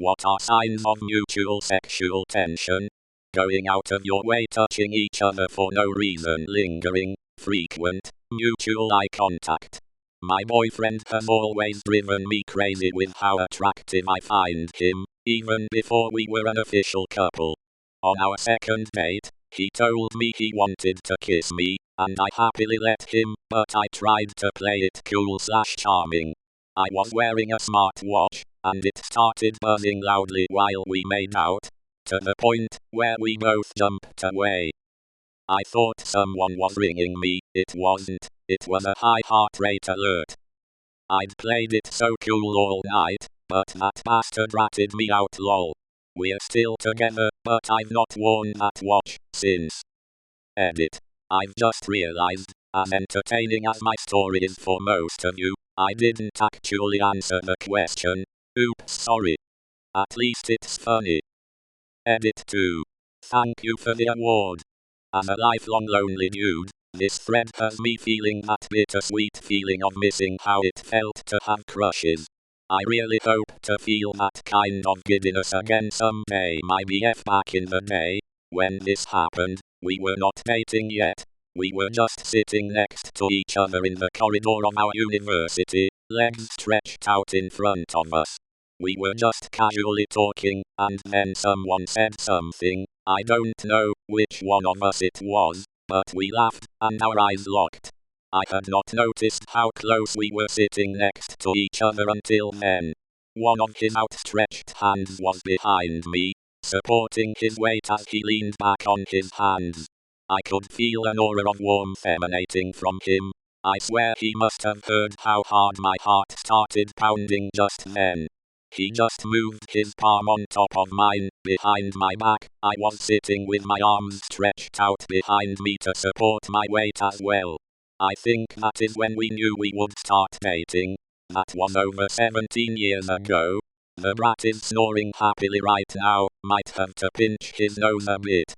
What are signs of mutual sexual tension? Going out of your way, touching each other for no reason, lingering, frequent, mutual eye contact. My boyfriend has always driven me crazy with how attractive I find him, even before we were an official couple. On our second date, he told me he wanted to kiss me, and I happily let him, but I tried to play it cool/charming. I was wearing a smartwatch, and it started buzzing loudly while we made out, to the point where we both jumped away. I thought someone was ringing me. It wasn't, it was a high heart rate alert. I'd played it so cool all night, but that bastard ratted me out, lol. We're still together, but I've not worn that watch since. Edit. I've just realized, as entertaining as my story is for most of you, I didn't actually answer the question. Oops, sorry. At least it's funny. Edit 2. Thank you for the award. As a lifelong lonely dude, this thread has me feeling that bittersweet feeling of missing how it felt to have crushes. I really hope to feel that kind of giddiness again someday. My BF back in the day, when this happened, we were not dating yet. We were just sitting next to each other in the corridor of our university, legs stretched out in front of us. We were just casually talking, and then someone said something. I don't know which one of us it was, but we laughed, and our eyes locked. I had not noticed how close we were sitting next to each other until then. One of his outstretched hands was behind me, supporting his weight as he leaned back on his hands. I could feel an aura of warmth emanating from him. I swear he must have heard how hard my heart started pounding just then. He just moved his palm on top of mine, behind my back. I was sitting with my arms stretched out behind me to support my weight as well. I think that is when we knew we would start dating. That was over 17 years ago. The brat is snoring happily right now, might have to pinch his nose a bit.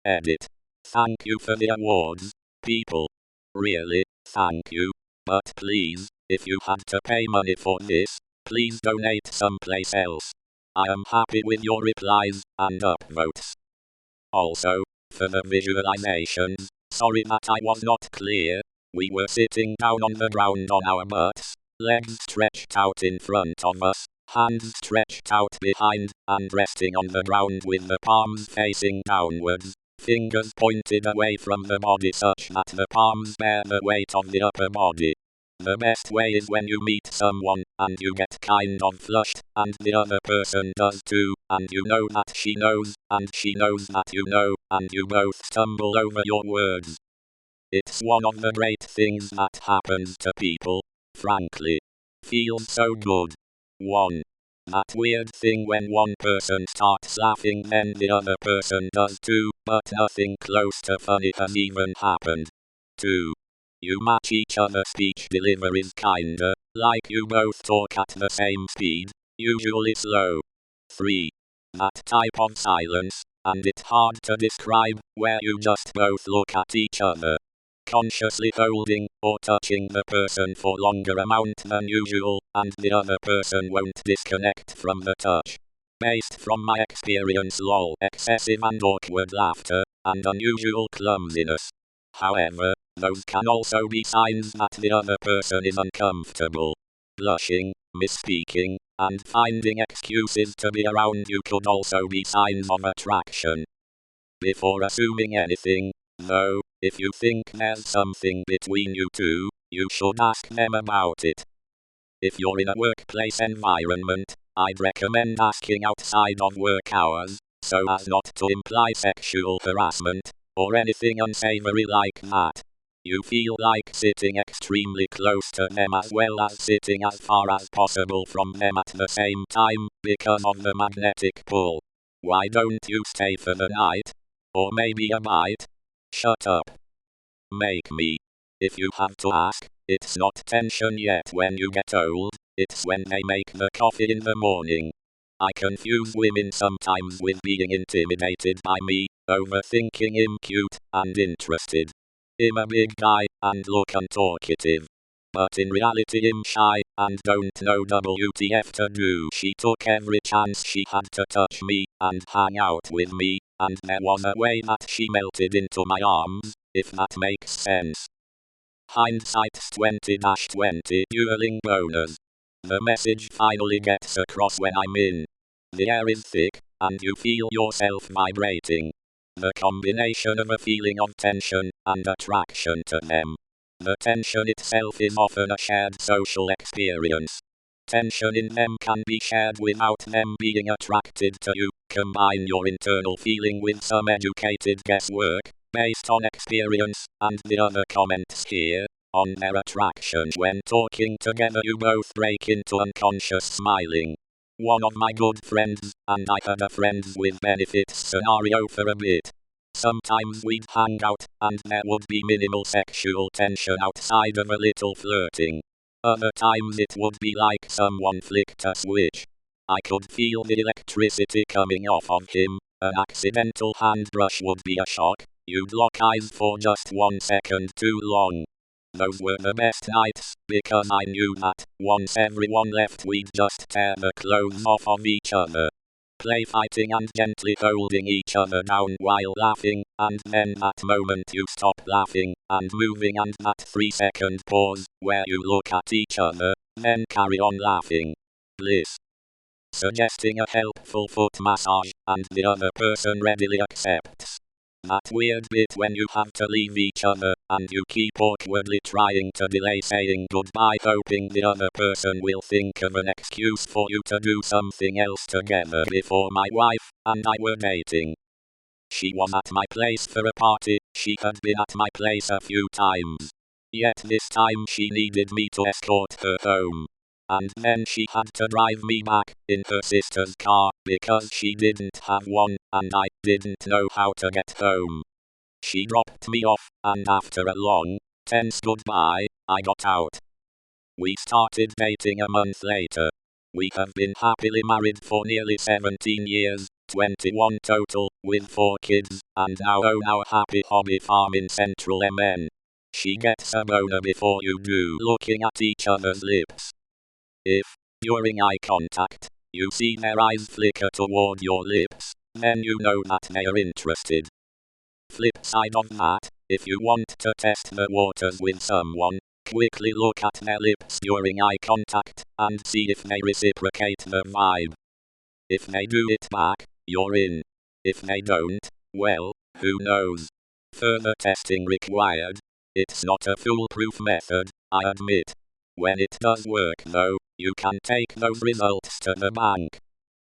Edit. Thank you for the awards, people. Really, thank you. But please, if you had to pay money for this, please donate someplace else. I am happy with your replies and upvotes. Also, for the visualizations, sorry that I was not clear. We were sitting down on the ground on our butts, legs stretched out in front of us, hands stretched out behind, and resting on the ground with the palms facing downwards, fingers pointed away from the body such that the palms bear the weight of the upper body. The best way is when you meet someone, and you get kind of flushed, and the other person does too, and you know that she knows, and she knows that you know, and you both stumble over your words. It's one of the great things that happens to people, frankly. Feels so good. 1. That weird thing when one person starts laughing then the other person does too, but nothing close to funny has even happened. 2. You match each other's speech deliveries kinda, like you both talk at the same speed, usually slow. 3. That type of silence, and it's hard to describe, where you just both look at each other, consciously holding or touching the person for longer amount than usual, and the other person won't disconnect from the touch. Based from my experience, lol, excessive and awkward laughter, and unusual clumsiness. However, those can also be signs that the other person is uncomfortable. Blushing, misspeaking, and finding excuses to be around you could also be signs of attraction. Before assuming anything, though, if you think there's something between you two, you should ask them about it. If you're in a workplace environment, I'd recommend asking outside of work hours, so as not to imply sexual harassment, or anything unsavory like that. You feel like sitting extremely close to them as well as sitting as far as possible from them at the same time, because of the magnetic pull. Why don't you stay for the night? Or maybe a bite? Shut up. Make me. If you have to ask, it's not tension yet when you get old, it's when they make the coffee in the morning. I confuse women sometimes with being intimidated by me, overthinking I'm cute and interested. I'm a big guy and look untalkative. but in reality I'm shy, and don't know WTF to do. She took every chance she had to touch me, and hang out with me, and there was a way that she melted into my arms, if that makes sense. Hindsight's 20-20, dueling bonus. The message finally gets across when I'm in. The air is thick, and you feel yourself vibrating. The combination of a feeling of tension and attraction to them. The tension itself is often a shared social experience. Tension in them can be shared without them being attracted to you. Combine your internal feeling with some educated guesswork, based on experience, and the other comments here, on their attraction. When talking together you both break into unconscious smiling. One of my good friends, and I had a friends with benefits scenario for a bit. Sometimes we'd hang out, and there would be minimal sexual tension outside of a little flirting. Other times it would be like someone flicked a switch. I could feel the electricity coming off of him. An accidental hand brush would be a shock. You'd lock eyes for just 1 second too long. Those were the best nights, because I knew that, once everyone left we'd just tear the clothes off of each other. Play fighting and gently holding each other down while laughing, and then that moment you stop laughing, and moving, and that 3-second pause, where you look at each other, then carry on laughing. Bliss. Suggesting a helpful foot massage, and the other person readily accepts. That weird bit when you have to leave each other, and you keep awkwardly trying to delay saying goodbye, hoping the other person will think of an excuse for you to do something else together. Before my wife and I were dating, she was at my place for a party. She had been at my place a few times. Yet this time she needed me to escort her home. And then she had to drive me back in her sister's car, because she didn't have one, and I didn't know how to get home. She dropped me off, and after a long, tense goodbye, I got out. We started dating a month later. We have been happily married for nearly 17 years, 21 total, with 4 kids, and now own our happy hobby farm in central MN. She gets a boner before you do, looking at each other's lips. If, during eye contact, you see their eyes flicker toward your lips, then you know that they are interested. Flip side of that, if you want to test the waters with someone, quickly look at their lips during eye contact, and see if they reciprocate the vibe. If they do it back, you're in. If they don't, well, who knows? Further testing required. It's not a foolproof method, I admit. When it does work though, you can take those results to the bank.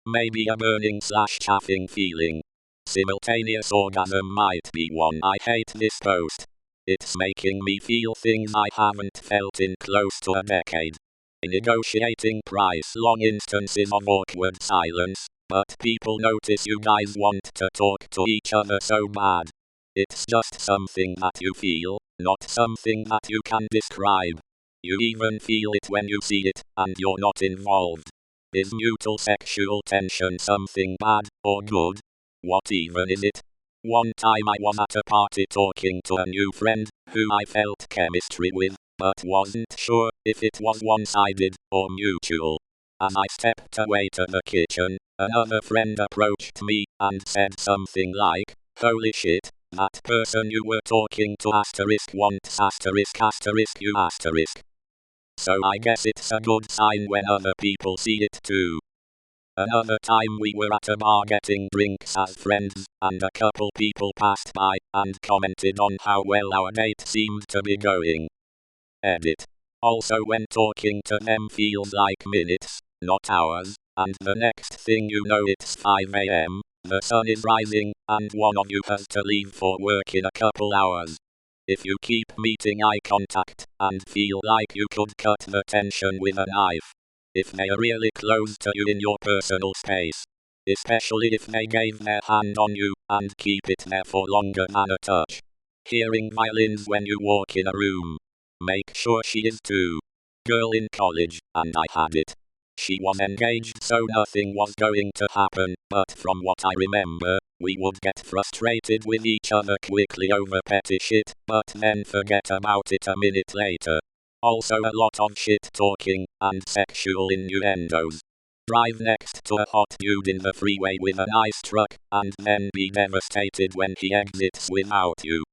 Maybe a burning/chaffing feeling. Simultaneous orgasm might be one. I hate this post. It's making me feel things I haven't felt in close to a decade. Negotiating price. Long instances of awkward silence, but people notice you guys want to talk to each other so bad. It's just something that you feel, not something that you can describe. You even feel it when you see it, and you're not involved. Is mutual sexual tension something bad, or good? What even is it? One time I was at a party talking to a new friend, who I felt chemistry with, but wasn't sure if it was one-sided, or mutual. As I stepped away to the kitchen, another friend approached me, and said something like, "Holy shit, that person you were talking to wants you. So I guess it's a good sign when other people see it too." Another time we were at a bar getting drinks as friends, and a couple people passed by, and commented on how well our date seemed to be going. Edit. Also when talking to them feels like minutes, not hours, and the next thing you know it's 5 AM, the sun is rising, and one of you has to leave for work in a couple hours. If you keep meeting eye contact, and feel like you could cut the tension with a knife. If they are really close to you in your personal space. Especially if they gave their hand on you, and keep it there for longer than a touch. Hearing violins when you walk in a room. Make sure she is too. Girl in college, and I had it. She was engaged so nothing was going to happen, but from what I remember, we would get frustrated with each other quickly over petty shit, but then forget about it a minute later. Also a lot of shit talking and sexual innuendos. Drive next to a hot dude in the freeway with a nice truck, and then be devastated when he exits without you.